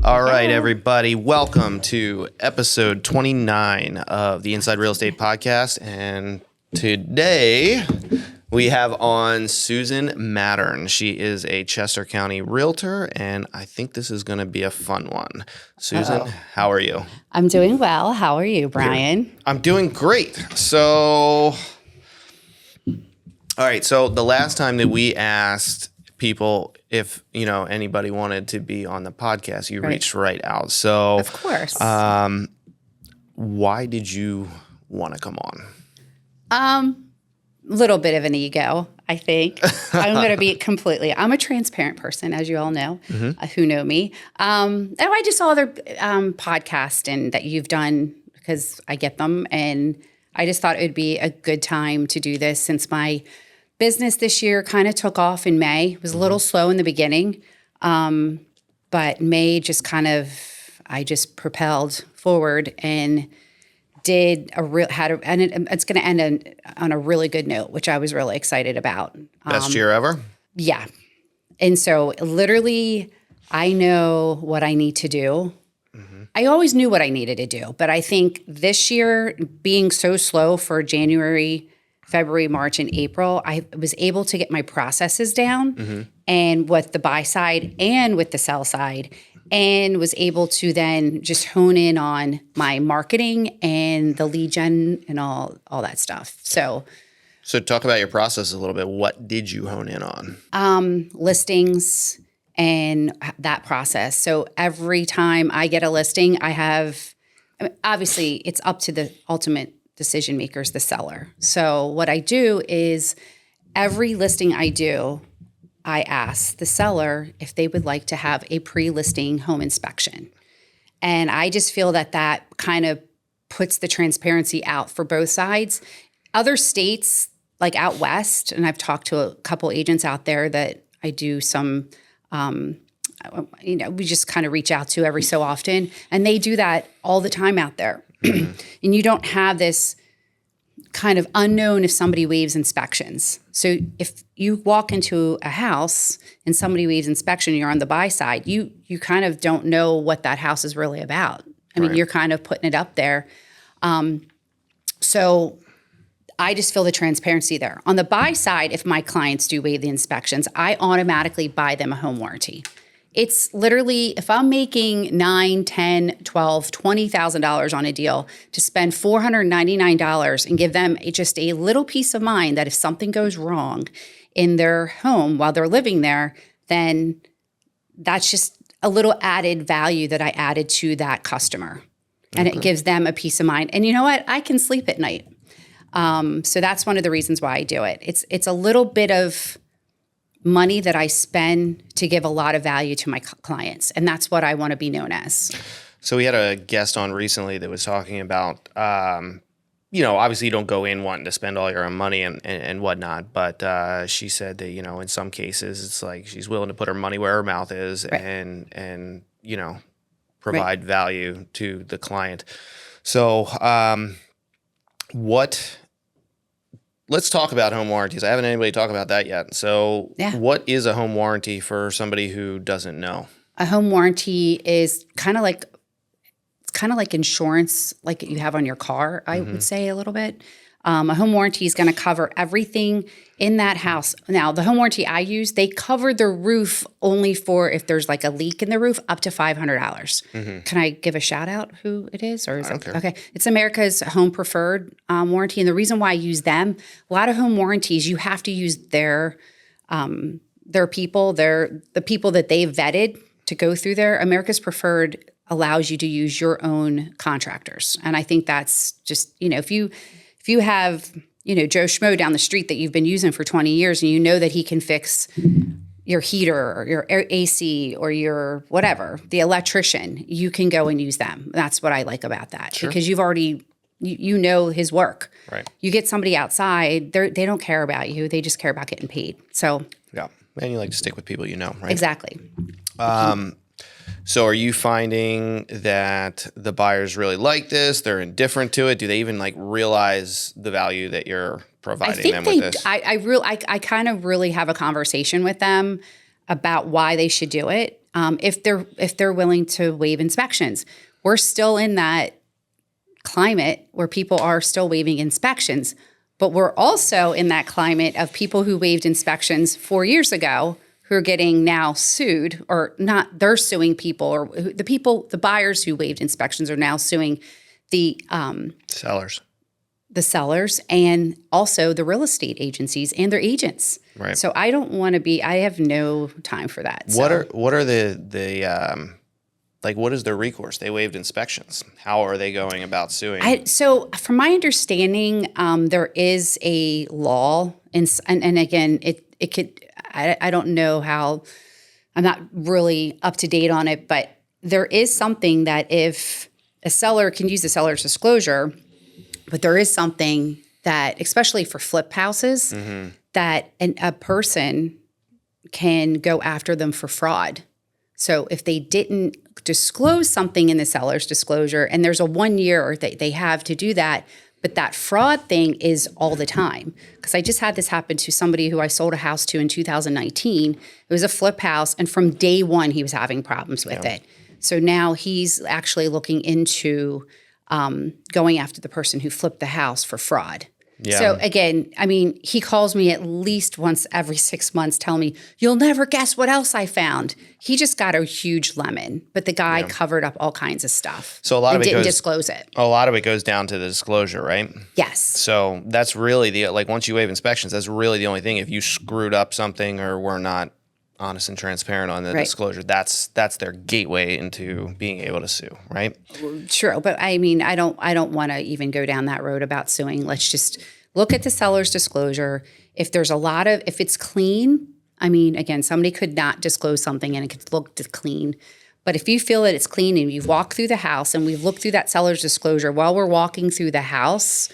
All right, everybody. Welcome to episode 29 of the Inside Real Estate Podcast. And today we have on Susan Mattern. She is a Chester County realtor, and I think this is going to be a fun one. Susan, how are you? I'm doing well. How are you, Brian? I'm doing great. So, all right. So the last time that we asked people if anybody wanted to be on the podcast, you reached right out. So of course. Why did you want to come on? Little bit of an ego, I think. I'm going to be I'm a transparent person, as you all know, who know me. I just saw other podcasts and that you've done because I get them, and I just thought it would be a good time to do this since my business this year kind of took off in May. It was a little slow in the beginning, but May just I just propelled forward and did and it's going to end on a really good note, which I was really excited about. Best year ever? Yeah. And so literally I know what I need to do. I always knew what I needed to do, but I think this year being so slow for January, February, March, and April, I was able to get my processes down and with the buy side and with the sell side, and was able to then just hone in on my marketing and the lead gen and all that stuff. So talk about your process a little bit. What did you hone in on? Listings and that process. So every time I get a listing, obviously it's up to the ultimate decision makers, the seller. So what I do is every listing I do, I ask the seller if they would like to have a pre-listing home inspection. And I just feel that kind of puts the transparency out for both sides. Other states, like out west, and I've talked to a couple agents out there that I do some, we just kind of reach out to every so often, and they do that all the time out there. And you don't have this kind of unknown if somebody waives inspections. So if you walk into a house and somebody waives inspection and you're on the buy side, you kind of don't know what that house is really about. I mean, you're kind of putting it up there. So I just feel the transparency there. On the buy side, if my clients do waive the inspections, I automatically buy them a home warranty. It's literally, if I'm making $9, $10, $12, $20,000 on a deal, to spend $499 and give them just a little peace of mind that if something goes wrong in their home while they're living there, then that's just a little added value that I added to that customer. And it gives them a peace of mind. And you know what? I can sleep at night. So that's one of the reasons why I do it. It's a little bit of money that I spend to give a lot of value to my clients. And that's what I want to be known as. So we had a guest on recently that was talking about, obviously you don't go in wanting to spend all your own money and whatnot, but she said that, in some cases it's like she's willing to put her money where her mouth is and provide value to the client. So let's talk about home warranties. I haven't had anybody talk about that yet. So what is a home warranty for somebody who doesn't know? A home warranty is kind of like insurance, like you have on your car, I would say a little bit. A home warranty is going to cover everything in that house. Now, the home warranty I use, they cover the roof only for if there's like a leak in the roof, up to $500. Can I give a shout out who it is? Or is it okay? It's America's Home Preferred warranty. And the reason why I use them, a lot of home warranties, you have to use their people, the people that they've vetted to go through there. America's Preferred allows you to use your own contractors. And I think that's just, if you have, Joe Schmo down the street that you've been using for 20 years and you know that he can fix your heater or your AC or your whatever, the electrician, you can go and use them. That's what I like about that. Sure. Because you've already, you know his work. Right. You get somebody outside, they don't care about you. They just care about getting paid. So. Yeah. And you like to stick with people you know, right? Exactly. So are you finding that the buyers really like this? They're indifferent to it? Do they even realize the value that you're providing them with this? I kind of really have a conversation with them about why they should do it. if they're willing to waive inspections. We're still in that climate where people are still waiving inspections, but we're also in that climate of people who waived inspections 4 years ago who are getting now sued, or not, they're suing people, or the buyers who waived inspections are now suing the sellers and also the real estate agencies and their agents. Right. So I don't want to be, I have no time for that. What are the like, what is their recourse? They waived inspections. How are they going about suing? So from my understanding, there is a law, and again, it could, I don't know how, I'm not really up to date on it, but there is something that if a seller can use the seller's disclosure, but there is something that, especially for flip houses, that a person can go after them for fraud. So if they didn't disclose something in the seller's disclosure, and there's a 1 year that they have to do that, but that fraud thing is all the time. Because I just had this happen to somebody who I sold a house to in 2019. It was a flip house, and from day one, he was having problems with it. So now he's actually looking into going after the person who flipped the house for fraud. Yeah. So again, I mean, he calls me at least once every 6 months telling me, you'll never guess what else I found. He just got a huge lemon, but the guy covered up all kinds of stuff. So a lot of it didn't disclose it. A lot of it goes down to the disclosure, right? Yes. So that's really once you waive inspections, that's really the only thing. If you screwed up something or were not honest and transparent on the disclosure, that's their gateway into being able to sue, right? True, but I mean, I don't want to even go down that road about suing. Let's just look at the seller's disclosure. If it's clean, I mean, again, somebody could not disclose something and it could look clean. But if you feel that it's clean and you've walked through the house and we've looked through that seller's disclosure while we're walking through the house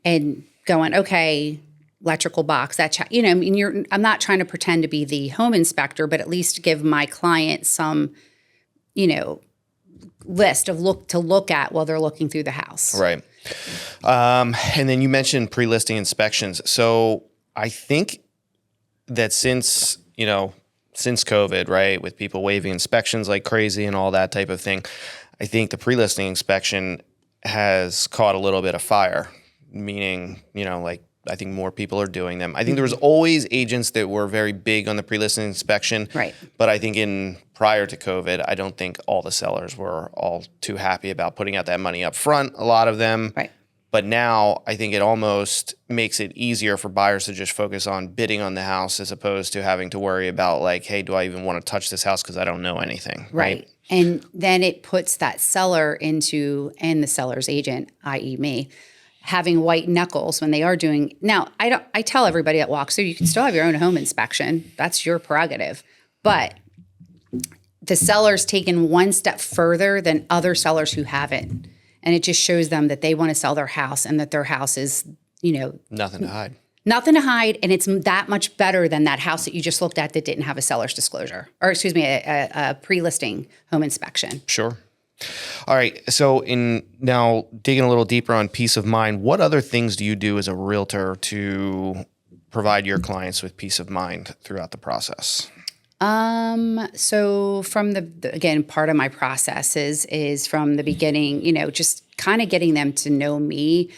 and going, okay, electrical box, I mean, I'm not trying to pretend to be the home inspector, but at least give my client some, list of to look at while they're looking through the house. Right. And then you mentioned pre-listing inspections. So I think that since COVID, right, with people waiving inspections like crazy and all that type of thing, I think the pre-listing inspection has caught a little bit of fire, meaning, I think more people are doing them. I think there was always agents that were very big on the pre-listing inspection. Right. But I think prior to COVID, I don't think all the sellers were all too happy about putting out that money up front, a lot of them. Right. But now I think it almost makes it easier for buyers to just focus on bidding on the house as opposed to having to worry about hey, do I even want to touch this house because I don't know anything. Right. And then it puts that seller and the seller's agent, i.e. me, having white knuckles when they are doing. Now, I tell everybody that walks through, you can still have your own home inspection. That's your prerogative. But the seller's taken one step further than other sellers who haven't. And it just shows them that they want to sell their house and that their house is, nothing to hide. Nothing to hide. And it's that much better than that house that you just looked at that didn't have a seller's disclosure, or excuse me, a pre-listing home inspection. Sure. All right. So now digging a little deeper on peace of mind, what other things do you do as a realtor to provide your clients with peace of mind throughout the process? So from again, part of my process is from the beginning, just kind of getting them to know me.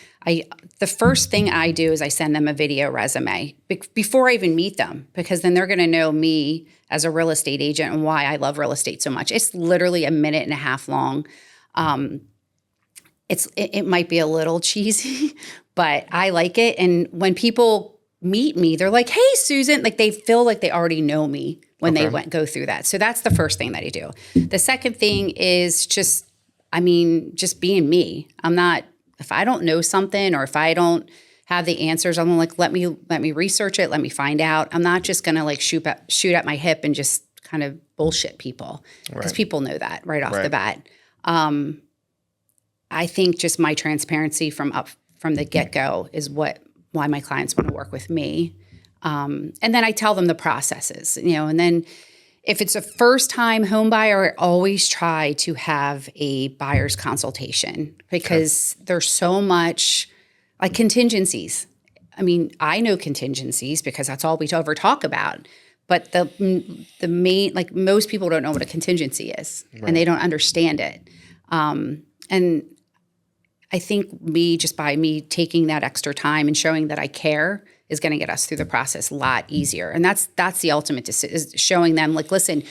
The first thing I do is I send them a video resume before I even meet them, because then they're going to know me as a real estate agent and why I love real estate so much. It's literally a minute and a half long. It might be a little cheesy, but I like it. And when people meet me, they're like, "Hey, Susan," like they feel like they already know me when they go through that. So that's the first thing that I do. The second thing is just being me. If I don't know something or if I don't have the answers, I'm like, let me research it. Let me find out. I'm not just going to shoot at my hip and just kind of bullshit people, because people know that right off the bat. I think just my transparency from the get-go is why my clients want to work with me. And then I tell them the processes, and then if it's a first-time home buyer, I always try to have a buyer's consultation, because there's so much contingencies. I mean, I know contingencies because that's all we ever talk about. But the main, like most people don't know what a contingency is, and they don't understand it. And I think by me taking that extra time and showing that I care is going to get us through the process a lot easier. And that's the ultimate, is showing them, like, listen,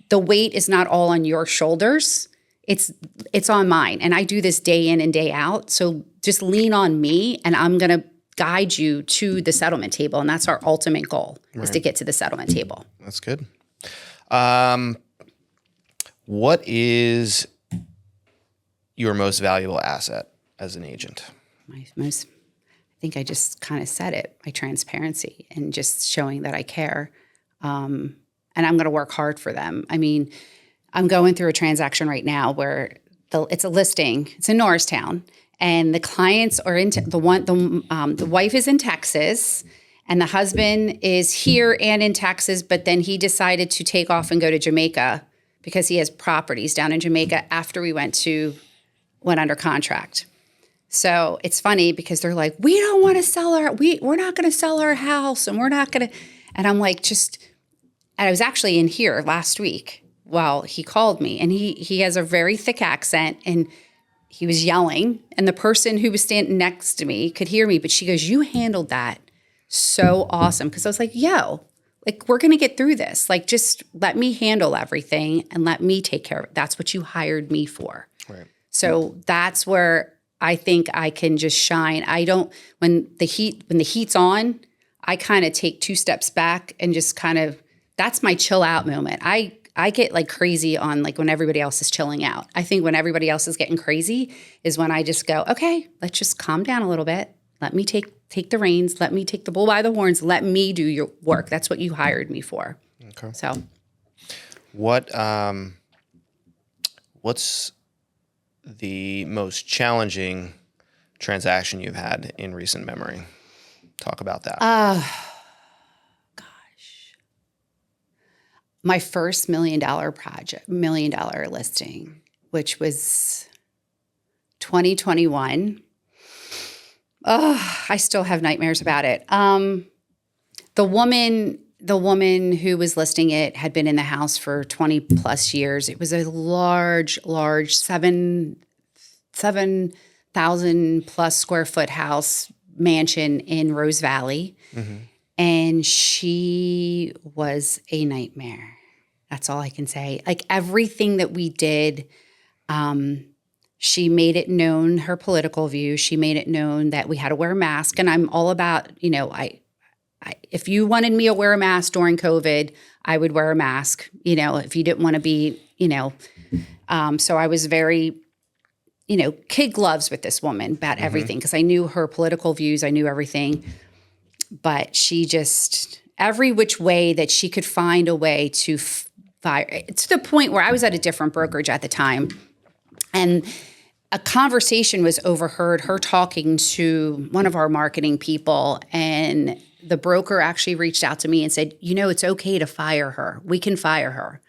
the weight is not all on your shoulders. It's on mine. And I do this day in and day out. So just lean on me, and I'm going to guide you to the settlement table. And that's our ultimate goal, is to get to the settlement table. That's good. What is your most valuable asset as an agent? I think I just kind of said it, my transparency and just showing that I care. And I'm going to work hard for them. I mean, I'm going through a transaction right now where it's a listing. It's in Norristown, and the clients are the wife is in Texas, and the husband is here and in Texas. But then he decided to take off and go to Jamaica because he has properties down in Jamaica after we went under contract. So it's funny because they're like, we don't want to sell we're not going to sell our house, and we're not going to. And I'm like, and I was actually in here last week while he called me, and he has a very thick accent, and he was yelling, and the person who was standing next to me could hear me, but she goes, you handled that so awesome. Because I was like, yo, like, we're going to get through this. Like, just let me handle everything and let me take care of it. That's what you hired me for. Right. So that's where I think I can just shine. When the heat's on, I kind of take 2 steps back and just that's my chill out moment. I get like crazy on like when everybody else is chilling out. I think when everybody else is getting crazy is when I just go, okay, let's just calm down a little bit. Let me take the reins. Let me take the bull by the horns. Let me do your work. That's what you hired me for. Okay. So what's the most challenging transaction you've had in recent memory? Talk about that. My first $1 million listing, which was 2021. Oh, I still have nightmares about it. The woman who was listing it had been in the house for 20 plus years. It was a large 7,000 plus square foot house mansion in Rose Valley. Mm-hmm. And she was a nightmare. That's all I can say. Like, everything that we did, she made it known her political view. She made it known that we had to wear a mask. And I'm all about, if you wanted me to wear a mask during COVID, I would wear a mask, if you didn't want to be, so I was very, kid gloves with this woman about everything, because I knew her political views. I knew everything. But she just, every which way that she could find a way to fire, to the point where I was at a different brokerage at the time. And a conversation was overheard, her talking to one of our marketing people. And the broker actually reached out to me and said, it's okay to fire her. We can fire her.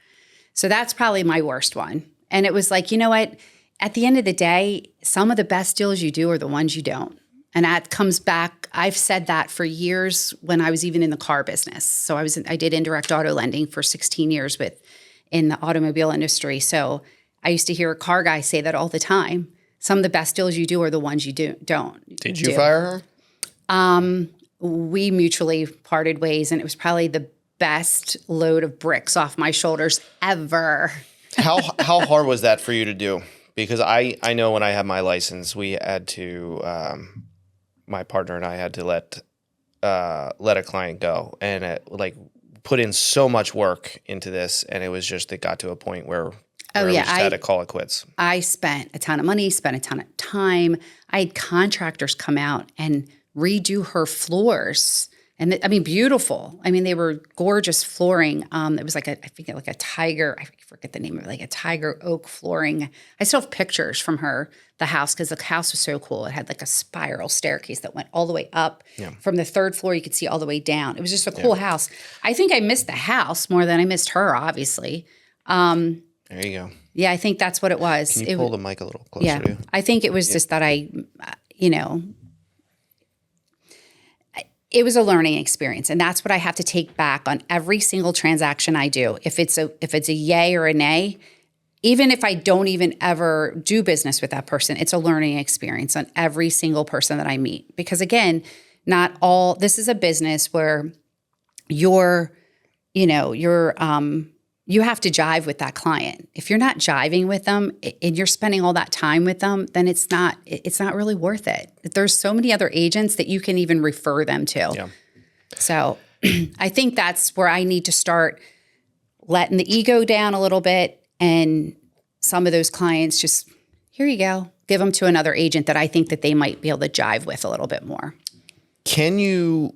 So that's probably my worst one. And it was like, you know what? At the end of the day, some of the best deals you do are the ones you don't. And that comes back. I've said that for years when I was even in the car business. So I did indirect auto lending for 16 years in the automobile industry. So I used to hear a car guy say that all the time. Some of the best deals you do are the ones you don't. Did you fire her? We mutually parted ways, and it was probably the best load of bricks off my shoulders ever. How hard was that for you to do? Because I know when I had my license, we had to, my partner and I had to let a client go, and it put in so much work into this, and it got to a point where we just had to call it quits. I spent a ton of money, spent a ton of time. I had contractors come out and redo her floors. And beautiful. They were gorgeous flooring. It was like a tiger, I forget the name of it, like a tiger oak flooring. I still have pictures from the house, because the house was so cool. It had like a spiral staircase that went all the way up. Yeah. From the 3rd floor, you could see all the way down. It was just a cool house. I think I missed the house more than I missed her, obviously. There you go. Yeah, I think that's what it was. Can you pull the mic a little closer to you? I think it was just that it was a learning experience, and that's what I have to take back on every single transaction I do. If it's a yay or a nay, even if I don't even ever do business with that person, it's a learning experience on every single person that I meet. Because again, this is a business where you have to jive with that client. If you're not jiving with them and you're spending all that time with them, then it's not really worth it. There's so many other agents that you can even refer them to. Yeah. So I think that's where I need to start letting the ego down a little bit, and some of those clients just, here you go, give them to another agent that I think that they might be able to jive with a little bit more. Can you,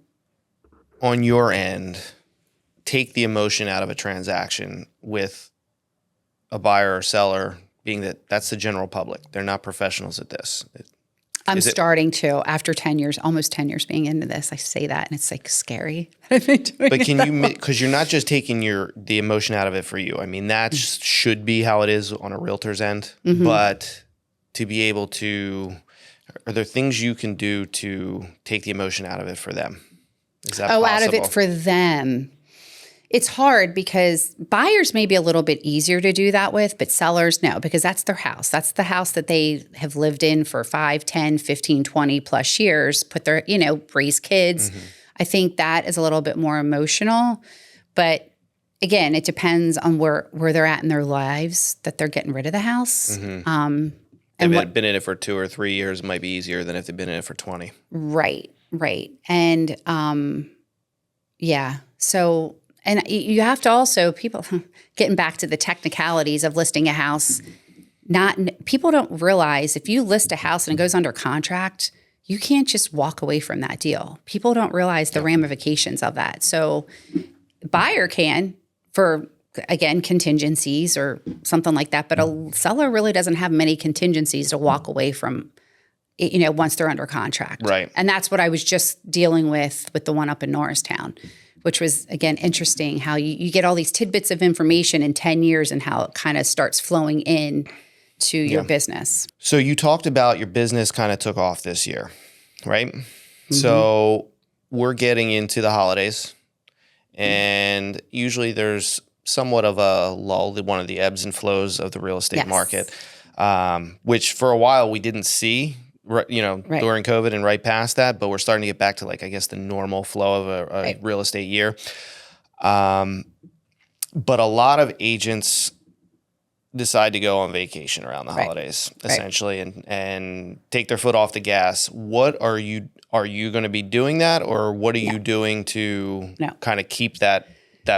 on your end, take the emotion out of a transaction with a buyer or seller, being that that's the general public? They're not professionals at this. I'm starting to, after 10 years, almost 10 years being into this, I say that and it's like scary. But can you, because you're not just taking the emotion out of it for you. I mean, that should be how it is on a realtor's end, but to be able to, are there things you can do to take the emotion out of it for them? Is that possible? Out of it for them. It's hard because buyers may be a little bit easier to do that with, but sellers, no, because that's their house. That's the house that they have lived in for 5, 10, 15, 20 plus years, raise kids. I think that is a little bit more emotional. But again, it depends on where they're at in their lives that they're getting rid of the house. And if they've been in it for 2 or 3 years, it might be easier than if they've been in it for 20. Right. And so... And you have to also, people, getting back to the technicalities of listing a house, people don't realize if you list a house and it goes under contract, you can't just walk away from that deal. People don't realize the ramifications of that. So buyer can for, again, contingencies or something like that, but a seller really doesn't have many contingencies to walk away from, once they're under contract. Right. And that's what I was just dealing with the one up in Norristown, which was, again, interesting how you get all these tidbits of information in 10 years and how it kind of starts flowing in to your business. So you talked about your business kind of took off this year, right? So we're getting into the holidays, and usually there's somewhat of a lull, one of the ebbs and flows of the real estate market, which for a while we didn't see. During COVID and right past that, but we're starting to get back to the normal flow of a real estate year. But a lot of agents decide to go on vacation around the holidays, essentially, and take their foot off the gas. What are you going to be doing that, or what are you doing to kind of keep that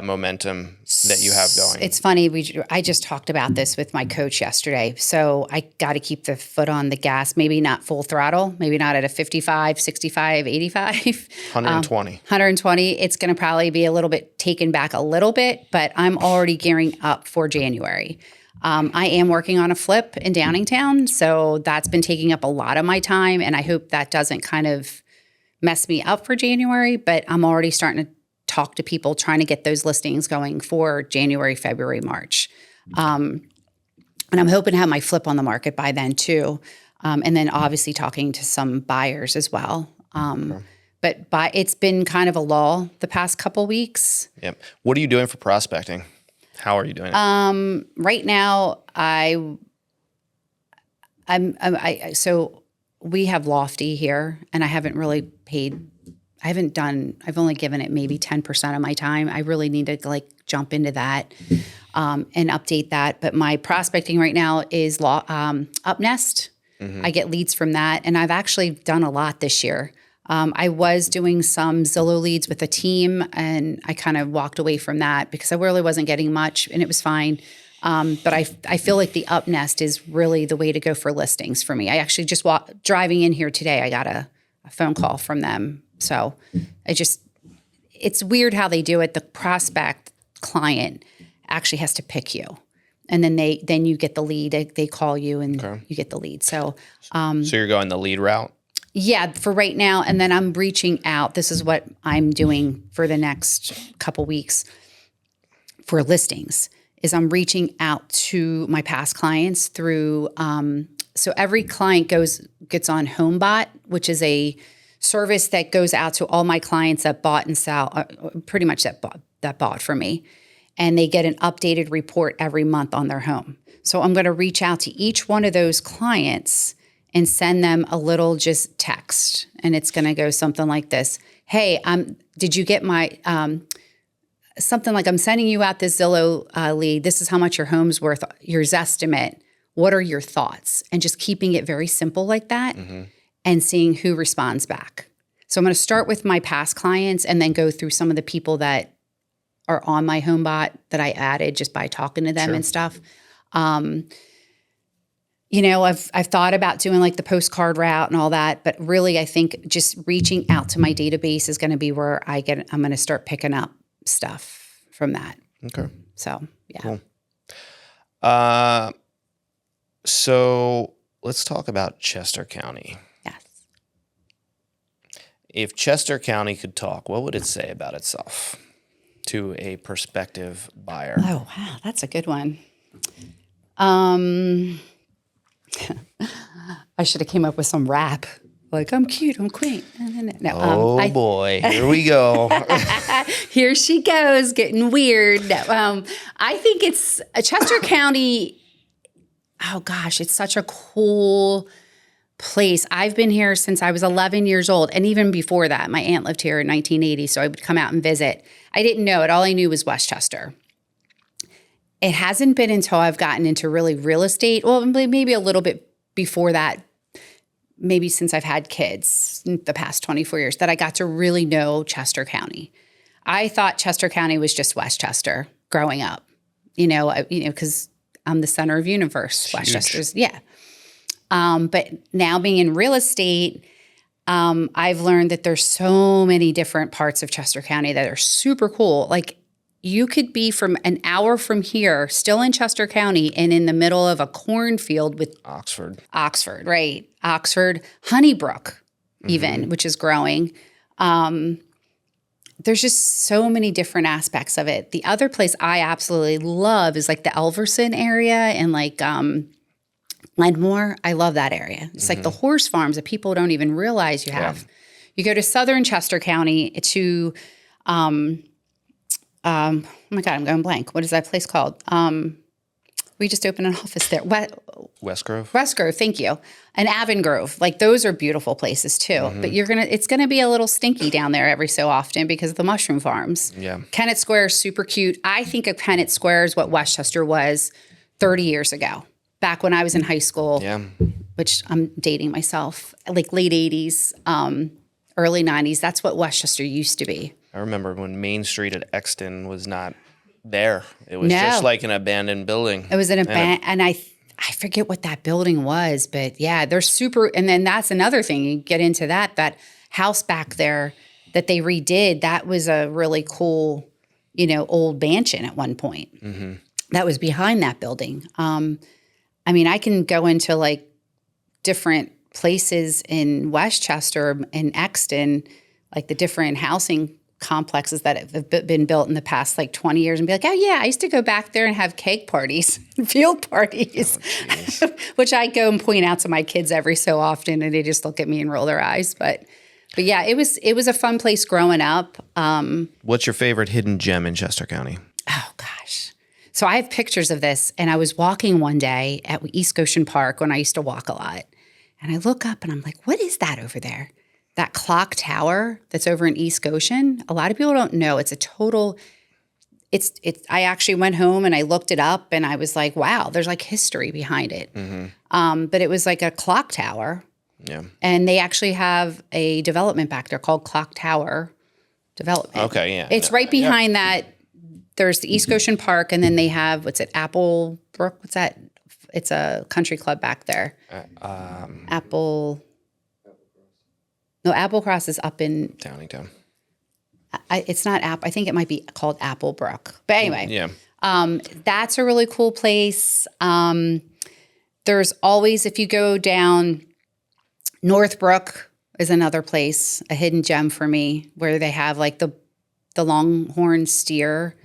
momentum that you have going? It's funny. I just talked about this with my coach yesterday. So I got to keep the foot on the gas, maybe not full throttle, maybe not at a 55, 65, 85. 120. 120. It's going to probably be a little bit taken back a little bit, but I'm already gearing up for January. I am working on a flip in Downingtown. So that's been taking up a lot of my time. And I hope that doesn't kind of mess me up for January, but I'm already starting to talk to people trying to get those listings going for January, February, March. And I'm hoping to have my flip on the market by then too. And then obviously talking to some buyers as well. But it's been kind of a lull the past couple weeks. Yep. What are you doing for prospecting? How are you doing it? Right now, so we have Lofty here, and I haven't really paid. I've only given it maybe 10% of my time. I really need to jump into that and update that. But my prospecting right now is UpNest. I get leads from that. And I've actually done a lot this year. I was doing some Zillow leads with a team, and I kind of walked away from that because I really wasn't getting much, and it was fine. But I feel like the UpNest is really the way to go for listings for me. I actually just driving in here today, I got a phone call from them. So it's weird how they do it. The prospect client actually has to pick you, and then you get the lead. They call you and you get the lead. So you're going the lead route? Yeah, for right now. And then I'm reaching out. This is what I'm doing for the next couple weeks for listings is I'm reaching out to my past clients through, so every client gets on HomeBot, which is a service that goes out to all my clients that bought and sell, pretty much that bought from me. And they get an updated report every month on their home. So I'm going to reach out to each one of those clients and send them a little just text. And it's going to go something like this. Hey, did you get my, something like, I'm sending you out this Zillow lead. This is how much your home's worth, your Zestimate. What are your thoughts? And just keeping it very simple like that and seeing who responds back. So I'm going to start with my past clients and then go through some of the people that are on my HomeBot that I added just by talking to them and stuff. You know, I've thought about doing like the postcard route and all that, but really I think just reaching out to my database is going to be where I'm going to start picking up stuff from that. Okay. So, yeah. Cool. So let's talk about Chester County. Yes. If Chester County could talk, what would it say about itself to a prospective buyer? Oh, wow. That's a good one. I should have came up with some rap. Like, I'm cute, I'm quaint. No, boy, here we go. Here she goes, getting weird. No, I think it's Chester County. Oh gosh, it's such a cool place. I've been here since I was 11 years old. And even before that, my aunt lived here in 1980. So I would come out and visit. I didn't know it. All I knew was Westchester. It hasn't been until I've gotten into really real estate. Well, maybe a little bit before that, maybe since I've had kids in the past 24 years, that I got to really know Chester County. I thought Chester County was just Westchester growing up, because I'm the center of universe. Westchester's, yeah. But now being in real estate, I've learned that there's so many different parts of Chester County that are super cool. Like you could be from an hour from here, still in Chester County, and in the middle of a cornfield with Oxford, right? Oxford, Honeybrook, even, which is growing. There's just so many different aspects of it. The other place I absolutely love is like the Elverson area and like Glenmore. I love that area. It's like the horse farms that people don't even realize you have. Yeah. You go to southern Chester County to, oh my God, I'm going blank. What is that place called? We just opened an office there. West Grove. West Grove, thank you. And Avon Grove. Like those are beautiful places too. But it's gonna be a little stinky down there every so often because of the mushroom farms. Yeah. Kennett Square is super cute. I think of Kennett Square as what Westchester was 30 years ago. Back when I was in high school. Yeah. Which I'm dating myself. Like late 80s, early 90s. That's what Westchester used to be. I remember when Main Street at Exton was not there. It was just like an abandoned building. It was an abandoned, and I forget what that building was, but yeah, they're super. And then that's another thing. You get into that house back there that they redid. That was a really cool, old mansion at one point. That was behind that building. I mean, I can go into like different places in Westchester and Exton, like the different housing complexes that have been built in the past like 20 years and be like, oh yeah, I used to go back there and have cake parties, field parties, which I go and point out to my kids every so often and they just look at me and roll their eyes. But yeah, it was a fun place growing up. What's your favorite hidden gem in Chester County? Oh gosh. So I have pictures of this and I was walking one day at East Goshen Park when I used to walk a lot. And I look up and I'm like, what is that over there? That clock tower that's over in East Goshen, a lot of people don't know. It's a total, I actually went home and I looked it up and I was like, wow, there's like history behind it. But it was like a clock tower. Yeah. And they actually have a development back there called Clock Tower Development. Okay, yeah. It's right behind that. There's the East Goshen Park and then they have, Apple Brook? What's that? It's a country club back there. Apple Cross is up in Downingtown. It's not I think it might be called Applebrook. But anyway, yeah. That's a really cool place. There's always, if you go down, Northbrook is another place, a hidden gem for me, where they have like the Longhorn steer.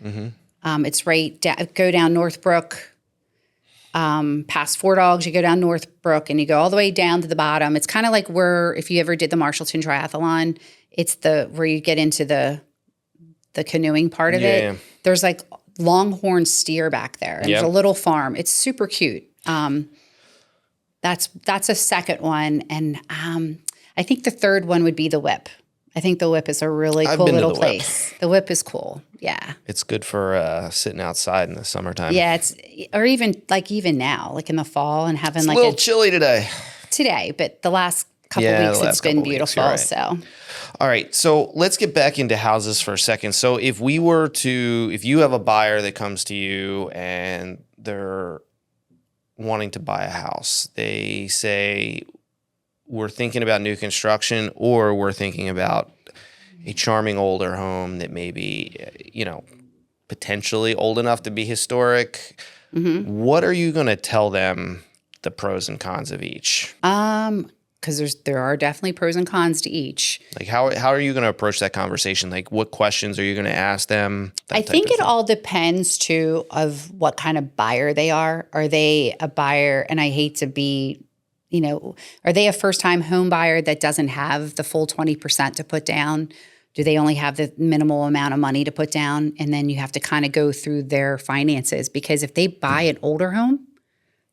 It's right. Go down Northbrook. past Four Dogs, you go down Northbrook and you go all the way down to the bottom. It's kind of like where, if you ever did the Marshallton Triathlon, it's where you get into the canoeing part of it. Yeah. There's like longhorn steer back there. And there's a little farm. It's super cute. That's a second one. And I think the third one would be the Whip. I think the Whip is a really cool little place. The Whip is cool. Yeah. It's good for sitting outside in the summertime. Yeah, or even now, like in the fall and having It's like a little chilly today. But the last couple weeks it's been beautiful. Right. So, all right. So let's get back into houses for a second. So if you have a buyer that comes to you and they're wanting to buy a house, they say, we're thinking about new construction, or we're thinking about a charming older home that may be, potentially old enough to be historic. Mm-hmm. What are you going to tell them the pros and cons of each? Because there are definitely pros and cons to each. Like how are you going to approach that conversation? Like what questions are you going to ask them? I think it all depends too of what kind of buyer they are. Are they a buyer? And I hate to be, are they a first-time home buyer that doesn't have the full 20% to put down? Do they only have the minimal amount of money to put down? And then you have to kind of go through their finances, because if they buy an older home,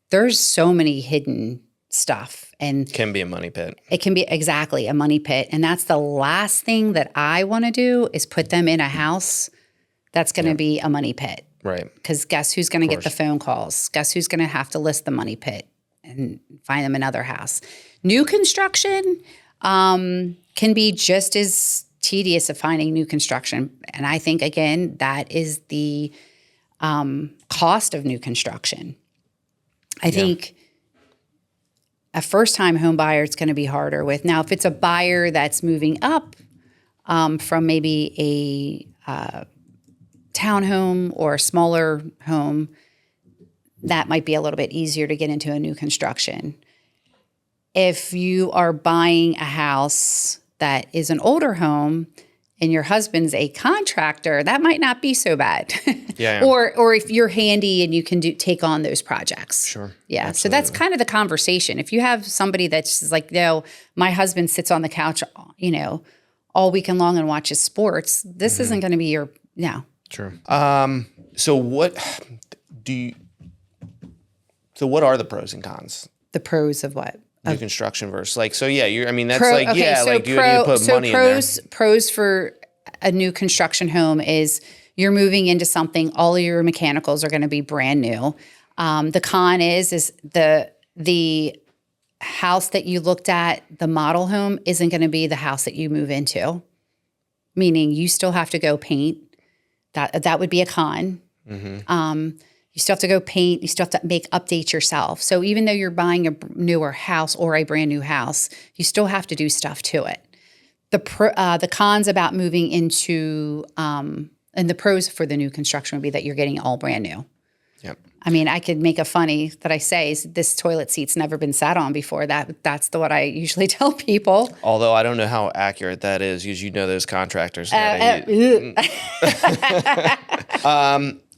there's so many hidden stuff. And can be a money pit. It can be exactly a money pit. And that's the last thing that I want to do, is put them in a house that's going to be a money pit. Right. Because guess who's going to get the phone calls? Guess who's going to have to list the money pit and find them another house? New construction can be just as tedious of finding new construction. And I think, again, that is the cost of new construction. I think a first-time home buyer is going to be harder with. Now, if it's a buyer that's moving up from maybe a townhome or a smaller home, that might be a little bit easier to get into a new construction. If you are buying a house that is an older home and your husband's a contractor, that might not be so bad. Yeah. Or if you're handy and you can take on those projects. Sure. Yeah. Absolutely. So that's kind of the conversation. If you have somebody that's like, no, my husband sits on the couch, all weekend long and watches sports, this isn't going to be your, no. Sure. So what are the pros and cons? The pros of what? New construction versus that's do you need to put money in there? Pros for a new construction home is you're moving into something, all of your mechanicals are going to be brand new. The con is the house that you looked at, the model home, isn't going to be the house that you move into, meaning you still have to go paint. That would be a con. Mm-hmm. You still have to go paint. You still have to make updates yourself. So even though you're buying a newer house or a brand new house, you still have to do stuff to it. The cons about moving into and the pros for the new construction would be that you're getting all brand new. Yep. I mean, I could make a funny that I say is this toilet seat's never been sat on before. That's what I usually tell people. Although I don't know how accurate that is, because those contractors.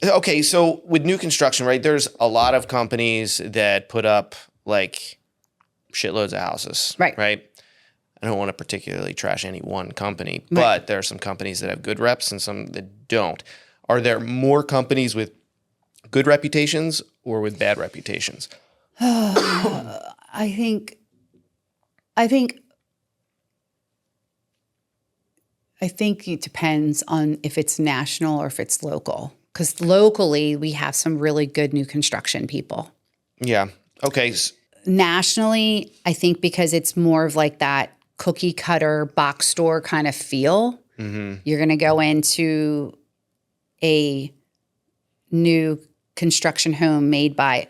Okay, so with new construction, right, there's a lot of companies that put up like shitloads of houses. Right. Right. I don't want to particularly trash any one company, but there are some companies that have good reps and some that don't. Are there more companies with good reputations or with bad reputations? I think it depends on if it's national or if it's local. Because locally, we have some really good new construction people. Yeah. Okay. Nationally, I think because it's more of like that cookie cutter box store kind of feel, you're going to go into a new construction home made by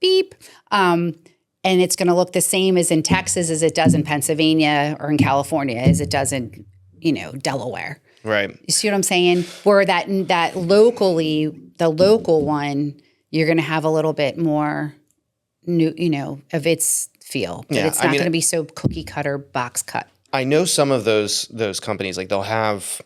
beep, and it's going to look the same as in Texas as it does in Pennsylvania or in California as it does in, Delaware. Right. You see what I'm saying? Where that locally, the local one, you're going to have a little bit more new, of its feel. But it's not going to be so cookie cutter box cut. I know some of those companies, like they'll have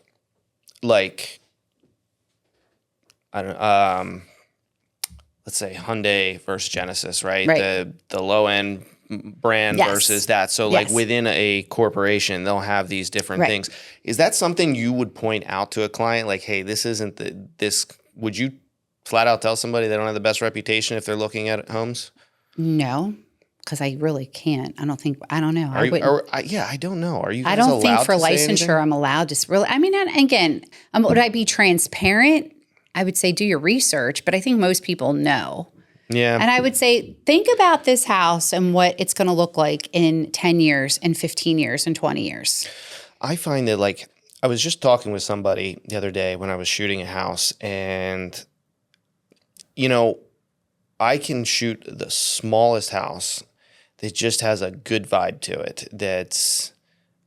let's say Hyundai versus Genesis, right? Right. The low end brand Yes. versus that. So like Yes. within a corporation, they'll have these different Right. things. Is that something you would point out to a client? Like, hey, this isn't this, would you flat out tell somebody they don't have the best reputation if they're looking at homes? No, because I really can't. I don't know. Are you, yeah, I don't know. Are you I guys don't think allowed for to say anything? licensure I'm allowed to really, I mean, and again, would I be transparent? I would say do your research, but I think most people know. Yeah. And I would say, think about this house and what it's going to look like in 10 years, in 15 years, in 20 years. I find that, like, I was just talking with somebody the other day when I was shooting a house, and, you know, I can shoot the smallest house that just has a good vibe to it that's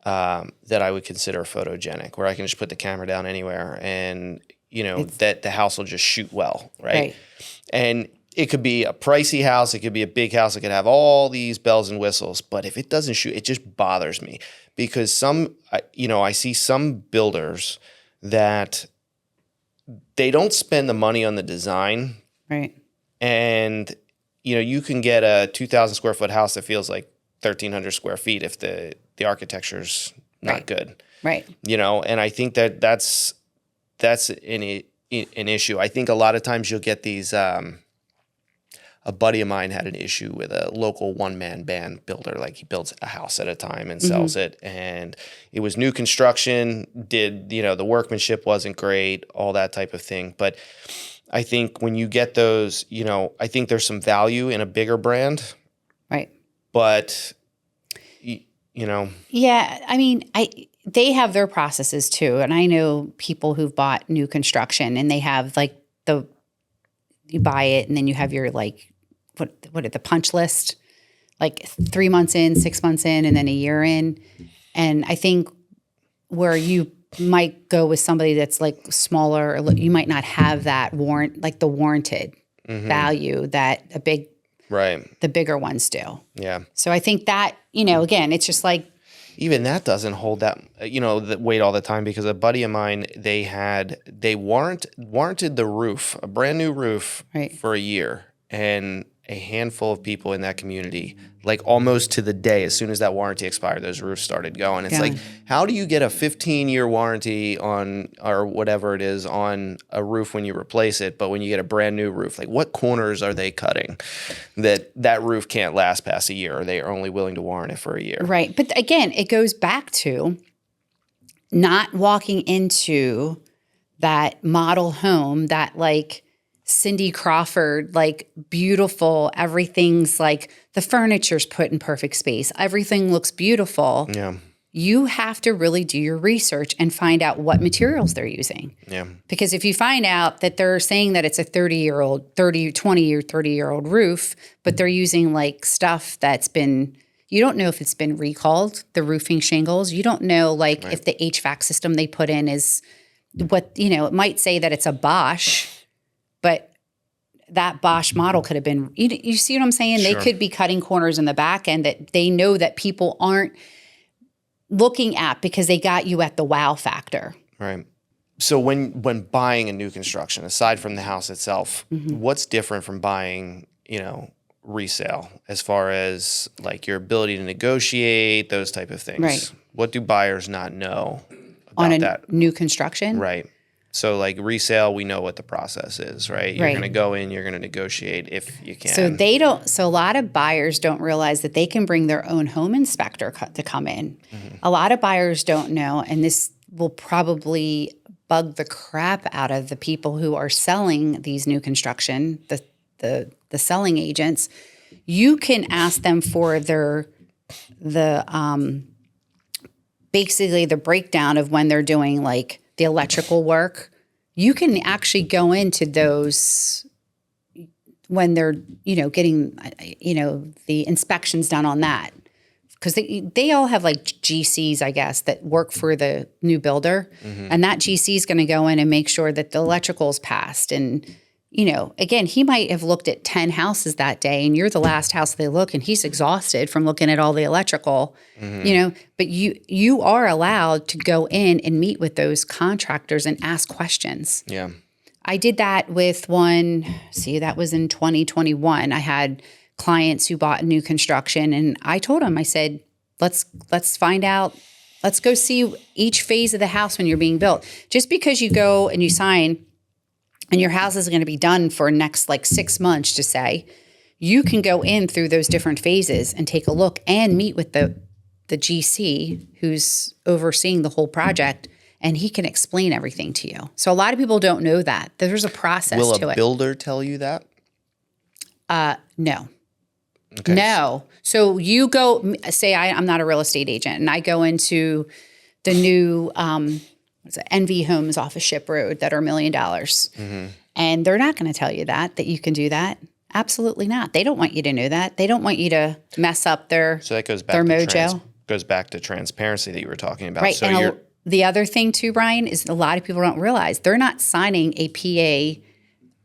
that I would consider photogenic, where I can just put the camera down anywhere and, you know, that the house will just shoot well, right? And it could be a pricey house, it could be a big house, it could have all these bells and whistles, but if it doesn't shoot, it just bothers me because I see some builders that they don't spend the money on the design. Right. And, you know, you can get a 2,000 square foot house that feels like 1,300 square feet if the architecture's not good. Right. You know, and I think that's an issue. I think a lot of times you'll get these, a buddy of mine had an issue with a local one-man band builder. Like, he builds a house at a time and sells it. And it was new construction, the workmanship wasn't great, all that type of thing. But I think when you get those, I think there's some value in a bigger brand. Right. But, Yeah, I mean, they have their processes too. And I know people who've bought new construction and they have like you buy it and then you have your like, the punch list, like 3 months in, 6 months in, and then a year in. And I think where you might go with somebody that's like smaller, you might not have that the warranted value that the bigger ones do. Yeah. So I think that, again, it's just like, even that doesn't hold that, the weight all the time, because a buddy of mine, they warranted the roof, a brand new roof, for a year, and a handful of people in that community, like almost to the day, as soon as that warranty expired, those roofs started going. It's like, how do you get a 15-year warranty on, or whatever it is, on a roof when you replace it, but when you get a brand new roof, like what corners are they cutting that roof can't last past a year, or they are only willing to warrant it for a year? Right. But again, it goes back to not walking into that model home that like Cindy Crawford, like beautiful, everything's like the furniture's put in perfect space. Everything looks beautiful. Yeah. You have to really do your research and find out what materials they're using. Yeah. Because if you find out that they're saying that it's a 30-year-old roof, but they're using like stuff that's been, you don't know if it's been recalled, the roofing shingles. You don't know like if the HVAC system they put in is what, it might say that it's a Bosch, but that Bosch model could have been, you see what I'm saying? Sure. They could be cutting corners in the back end that they know that people aren't looking at because they got you at the wow factor. Right. So when buying a new construction, aside from the house itself, what's different from buying, resale, as far as like your ability to negotiate, those type of things? Right. What do buyers not know about on a that? New construction? Right. So like resale, we know what the process is, right? You're going to go in, you're going to negotiate if you can. So a lot of buyers don't realize that they can bring their own home inspector to come in. A lot of buyers don't know, and this will probably bug the crap out of the people who are selling these new construction, the selling agents. You can ask them for basically the breakdown of when they're doing like the electrical work. You can actually go into those when they're, getting, the inspections done on that. Because they all have like GCs, I guess, that work for the new builder. And that GC is going to go in and make sure that the electrical is passed. And, again, he might have looked at 10 houses that day and you're the last house they look and he's exhausted from looking at all the electrical, but you are allowed to go in and meet with those contractors and ask questions. Yeah. I did that with one. See, that was in 2021. I had clients who bought new construction, and I told them, I said, let's find out. Let's go see each phase of the house when you're being built. Just because you go and you sign and your house is going to be done for next like 6 months, to say, you can go in through those different phases and take a look and meet with the GC who's overseeing the whole project, and he can explain everything to you. So a lot of people don't know that. There's a process to it. Will a builder tell you that? No. Okay. No. So you go, say I'm not a real estate agent, and I go into the new NV Homes off of Ship Road that are $1 million. Mm-hmm. And they're not going to tell you that you can do that. Absolutely not. They don't want you to know that. They don't want you to mess up their So that goes back their to mojo. Goes back to transparency that you were talking about. Right. So And the other thing too, Brian, is a lot of people don't realize they're not signing a PA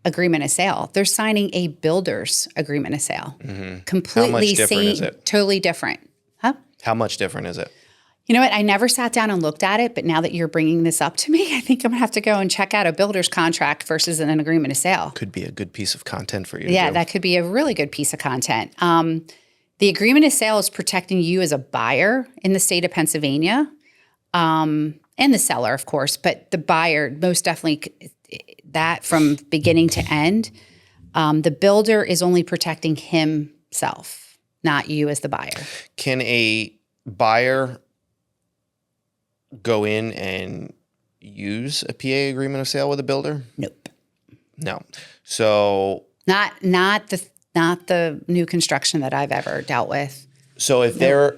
agreement of sale. They're signing a builder's agreement of sale. Mm-hmm. Completely How much different is it? Totally different. Huh? How much different is it? You know what? I never sat down and looked at it, but now that you're bringing this up to me, I think I'm going to have to go and check out a builder's contract versus an agreement of sale. Could be a good piece of content for you. Yeah, to do. that could be a really good piece of content. The agreement of sale is protecting you as a buyer in the state of Pennsylvania, and the seller, of course, but the buyer, most definitely that from beginning to end. The builder is only protecting himself, not you as the buyer. Can a buyer go in and use a PA agreement of sale with a builder? Nope. No. So Not the new construction that I've ever dealt with. so if they're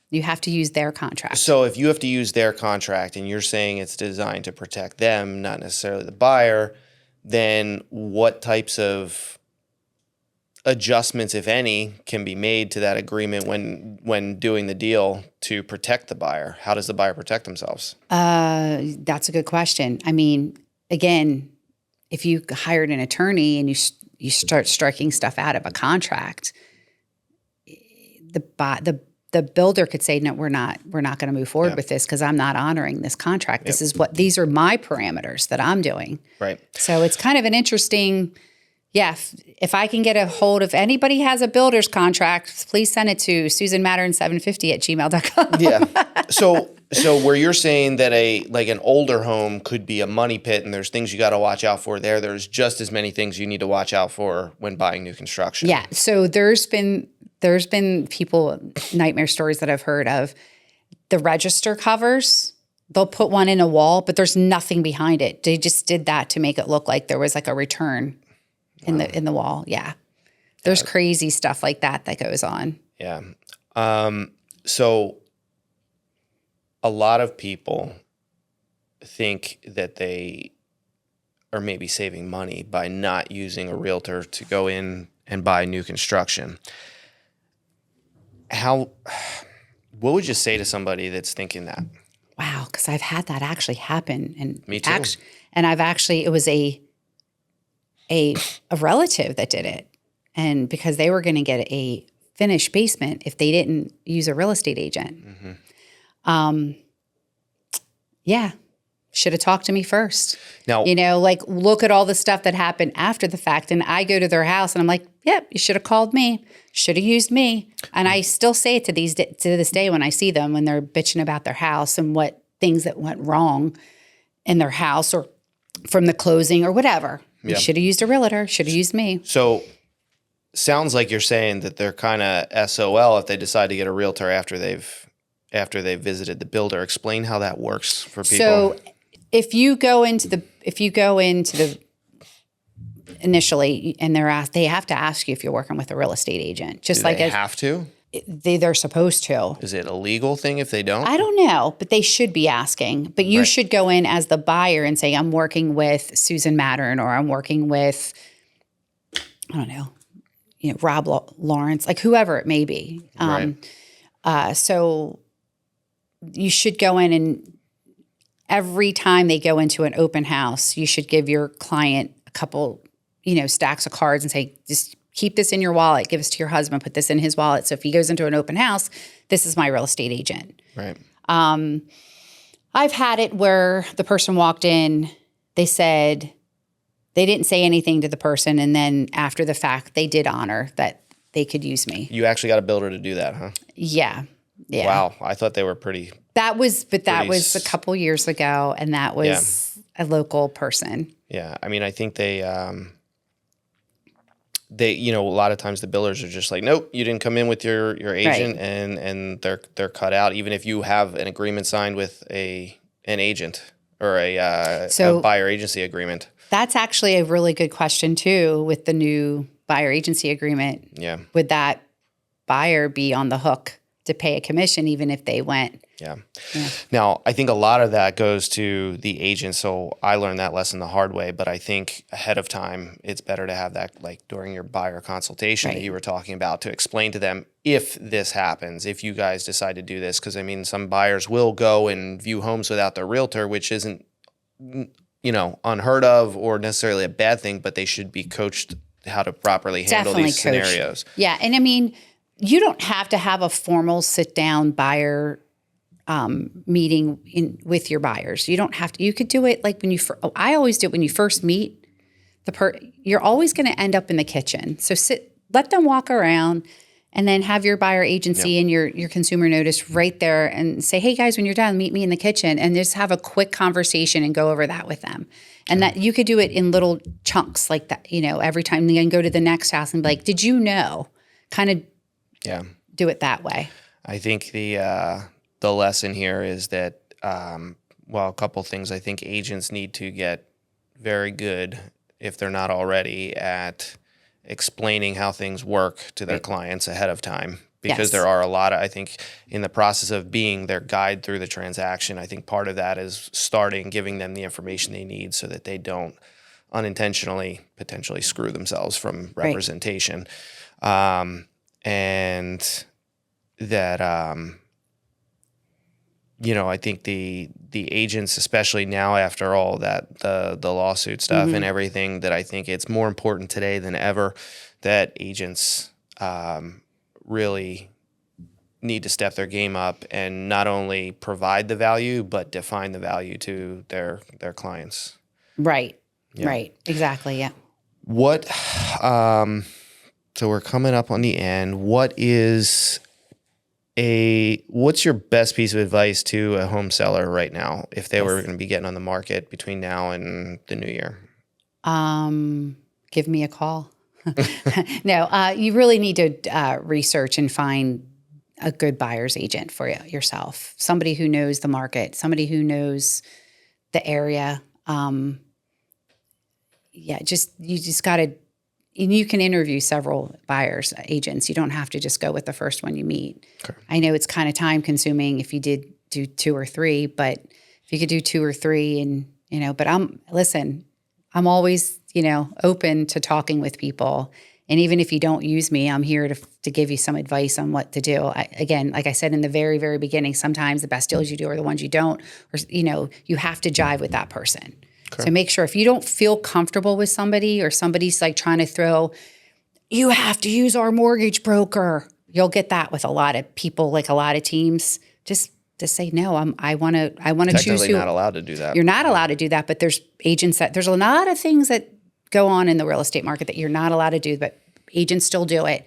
You have to use their contract. So if you have to use their contract and you're saying it's designed to protect them, not necessarily the buyer, then what types of adjustments, if any, can be made to that agreement when doing the deal to protect the buyer? How does the buyer protect themselves? That's a good question. I mean, again, if you hired an attorney and you start striking stuff out of a contract, the builder could say, no, we're not going to move forward with this because I'm not honoring this contract. This is these are my parameters that I'm doing. Right. So it's kind of an interesting, if I can get a hold of anybody has a builder's contract, please send it to susanmattern750@gmail.com. Yeah. So where you're saying that an older home could be a money pit and there's things you got to watch out for there's just as many things you need to watch out for when buying new construction. Yeah. So there's been people, nightmare stories that I've heard of. The register covers, they'll put one in a wall, but there's nothing behind it. They just did that to make it look like there was like a return in the wall. Yeah. There's crazy stuff like that goes on. Yeah. So a lot of people think that they are maybe saving money by not using a realtor to go in and buy new construction. What would you say to somebody that's thinking that? Wow, because I've had that actually happen, and Me too. It was a relative that did it, and because they were going to get a finished basement if they didn't use a real estate agent. Mm-hmm. Should have talked to me first. Now, Look at all the stuff that happened after the fact. And I go to their house and I'm like, yep, you should have called me, should have used me. And I still say it to this day when I see them, when they're bitching about their house and what things that went wrong in their house or from the closing or whatever. You should have used a realtor, should have used me. So sounds like you're saying that they're kind of SOL if they decide to get a realtor after they've visited the builder. Explain how that works for people. So if you go into the initially and they have to ask you if you're working with a real estate agent. Just Do they have to? They're supposed to. Is it a legal thing if they don't? I don't know, but they should be asking. But you should go in as the buyer and say, I'm working with Susan Mattern, or I'm working with, I don't know, Rob Lawrence, like whoever it may be. So you should go in, and every time they go into an open house, you should give your client a couple, stacks of cards and say, just keep this in your wallet, give this to your husband, put this in his wallet. So if he goes into an open house, this is my real estate agent. Right. I've had it where the person walked in, they said, they didn't say anything to the person. And then after the fact, they did honor that they could use me. You actually got a builder to do that, huh? Yeah. Yeah. Wow. I thought they were pretty. That was a couple years ago. And that was a local person. Yeah. I mean, I think they, a lot of times the builders are just like, nope, you didn't come in with your agent, Right. and they're cut out, even if you have an agreement signed with an agent or a buyer agency agreement. That's actually a really good question too with the new buyer agency agreement. Yeah. Would that buyer be on the hook to pay a commission even if they went? Yeah. Now, I think a lot of that goes to the agent. So I learned that lesson the hard way, but I think ahead of time, it's better to have that like during your buyer consultation that you were talking about, to explain to them, if this happens, if you guys decide to do this, because I mean, some buyers will go and view homes without their realtor, which isn't, unheard of or necessarily a bad thing, but they should be coached how to properly handle these scenarios. Yeah. And I mean, you don't have to have a formal sit down buyer meeting with your buyers. You don't have to. You could do it like when I always do it when you first meet you're always going to end up in the kitchen. So let them walk around, and then have your buyer agency and your consumer notice right there, and say, hey guys, when you're done, meet me in the kitchen, and just have a quick conversation and go over that with them. And that you could do it in little chunks like that. Every time you can go to the next house and be like, did you know? Kind of do it that way. I think the lesson here is that, a couple things. I think agents need to get very good, if they're not already, at explaining how things work to their clients ahead of time. Because there are a lot of, I think, in the process of being their guide through the transaction, I think part of that is giving them the information they need so that they don't unintentionally potentially screw themselves from representation. And that, I think the agents, especially now after all that, the lawsuit stuff and everything, that I think it's more important today than ever that agents really need to step their game up and not only provide the value, but define the value to their clients. Right. Yeah. Right. Exactly. Yeah. What, so we're coming up on the end. What's your best piece of advice to a home seller right now if they were going to be getting on the market between now and the new year? Give me a call. No, you really need to research and find a good buyer's agent for yourself. Somebody who knows the market, somebody who knows the area. You just got to. And you can interview several buyers agents. You don't have to just go with the first one you meet. Okay. I know it's kind of time consuming if you did do 2 or 3, but if you could do 2 or 3 and, but I'm always, open to talking with people. And even if you don't use me, I'm here to give you some advice on what to do. Again, like I said in the very, very beginning, sometimes the best deals you do are the ones you don't, or, you have to jive with that person. Okay. So make sure if you don't feel comfortable with somebody, or somebody's like trying to throw, you have to use our mortgage broker. You'll get that with a lot of people, like a lot of teams. Just to say no. I want to choose who. Technically not allowed to do that. You're not allowed to do that, but there's agents there's a lot of things that go on in the real estate market that you're not allowed to do, but agents still do it.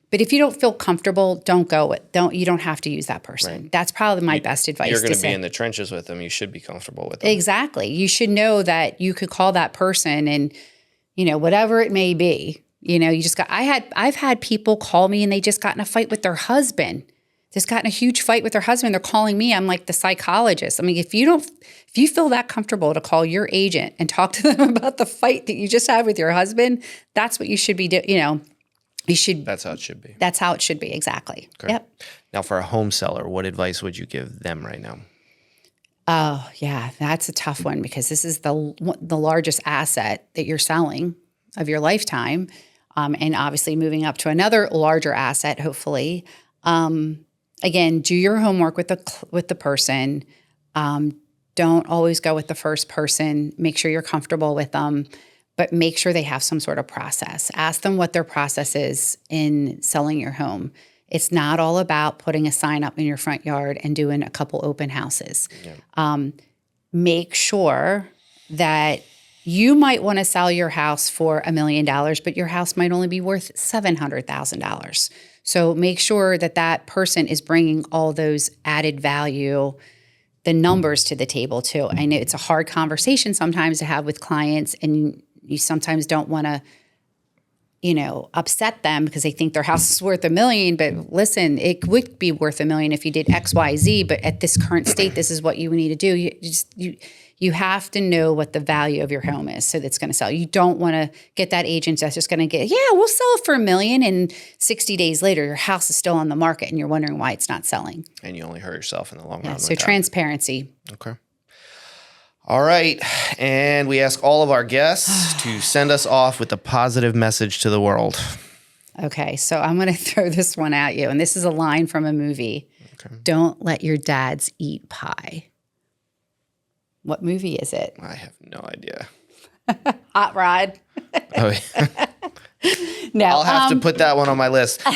But if you don't feel comfortable, don't go with. You don't have to use that person. Right. That's probably my best advice. You're going to be in the trenches with them. You should be comfortable with them. Exactly. You should know that you could call that person, and whatever it may be. I've had people call me and they just got in a fight with their husband. Just got in a huge fight with their husband. They're calling me. I'm like the psychologist. I mean, if you feel that comfortable to call your agent and talk to them about the fight that you just had with your husband, that's what you should be doing. That's how it should be. That's how it should be. Exactly. Okay. Yep. Now, for a home seller, what advice would you give them right now? Oh, yeah, that's a tough one, because this is the largest asset that you're selling of your lifetime, and obviously moving up to another larger asset, hopefully. Again, do your homework with the person. Don't always go with the first person. Make sure you're comfortable with them. But make sure they have some sort of process. Ask them what their process is in selling your home. It's not all about putting a sign up in your front yard and doing a couple open houses. Yeah. Make sure that You might want to sell your house for $1 million, but your house might only be worth $700,000. So make sure that that person is bringing all those added value, the numbers to the table too. I know it's a hard conversation sometimes to have with clients, and you sometimes don't want to, upset them because they think their house is worth $1 million. But listen, it would be worth $1 million if you did X, Y, Z. But at this current state, this is what you need to do. You have to know what the value of your home is, so that's going to sell. You don't want to get that agent that's just going to get, we'll sell it for $1 million, and 60 days later, your house is still on the market, and you're wondering why it's not selling. And you only hurt yourself in the long run. So transparency. Okay. All right. And we ask all of our guests to send us off with a positive message to the world. Okay. So I'm going to throw this one at you. And this is a line from a movie. Okay. Don't let your dads eat pie. What movie is it? I have no idea. Hot Rod. Oh, yeah. No. I'll have to put that one on my list.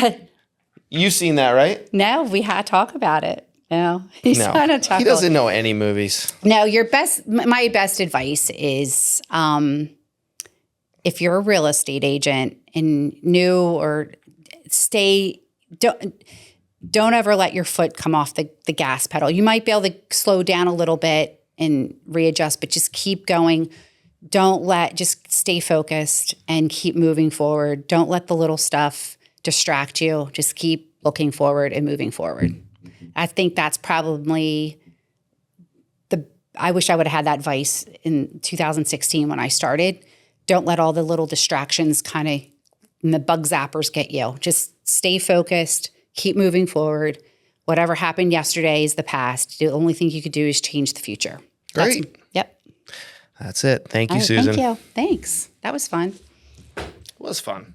You've seen that, right? No, we had to talk about it. No, he's kind of chuckle. He doesn't know any movies. No, my best advice is if you're a real estate agent and new or don't ever let your foot come off the gas pedal. You might be able to slow down a little bit and readjust, but just keep going. Just stay focused and keep moving forward. Don't let the little stuff distract you. Just keep looking forward and moving forward. I think that's probably I wish I would have had that advice in 2016 when I started. Don't let all the little distractions and the bug zappers get you. Just stay focused, keep moving forward. Whatever happened yesterday is the past. The only thing you could do is change the future. Great. Yep. That's it. Thank you, Susan. Thank you. Thanks. That was fun. It was fun.